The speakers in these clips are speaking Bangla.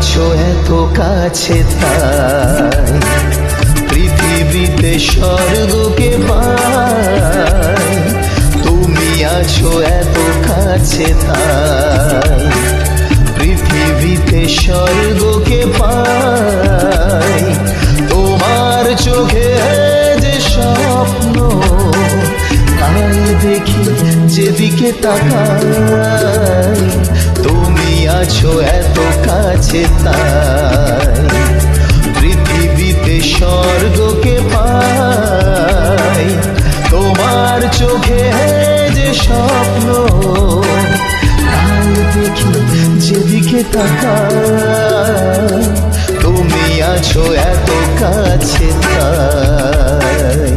আছো এত কাছে তাই পৃথিবীতে স্বর্গকে পাই। তুমি আছো এত কাছে তাই পৃথিবীতে স্বর্গকে পাই। তোমার চোখে যে স্বপ্ন তাই দেখি যেদিকে তাকাই। তুমি আছো এত কাছে তাই পৃথিবীতে স্বর্গকে পাই। তোমার চোখে যে স্বপ্ন তাই দেখি যেদিকে তাকাই। তুমি আছো এত কাছে তাই।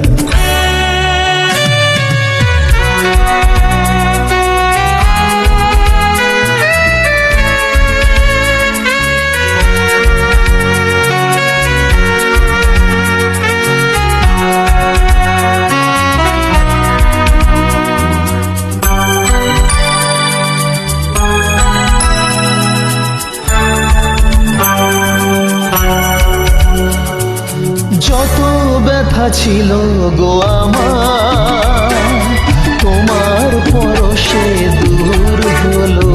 যত ব্যথা ছিল গো আমার তোমার পরশে দূর হলো।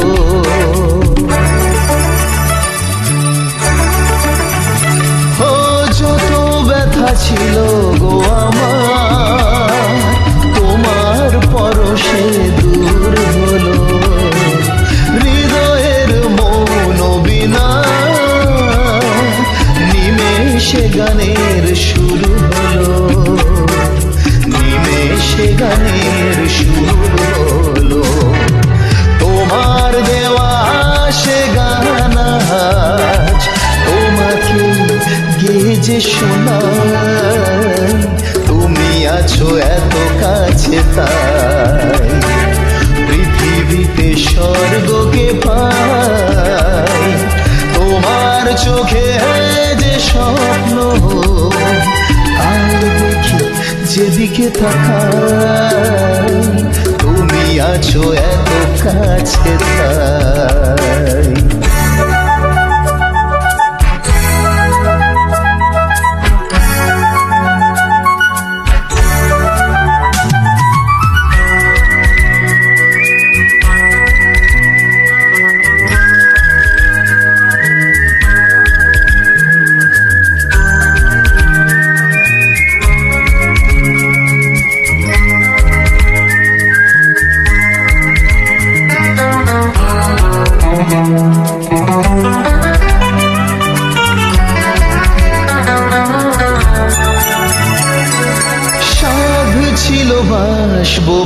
ও যত ব্যথা ছিল গো আমার তোমার পরশে দূর হলো। হৃদয়ের মৌন বিনা নিমেষে গানের শুরু হলো। নিমেষে গানের শুরু হলো। তোমার দেওয়া সে গান আজ তোমাকে গেয়ে যে শোনাই। তুমি আছো এত কাছে তাই পৃথিবীতে স্বর্গকে পাই। তোমার চোখে যে স্বপ্ন তাই দেখি যেদিকে তাকাই। তুমি আছো এত কাছে তাই। ছিল বাসবো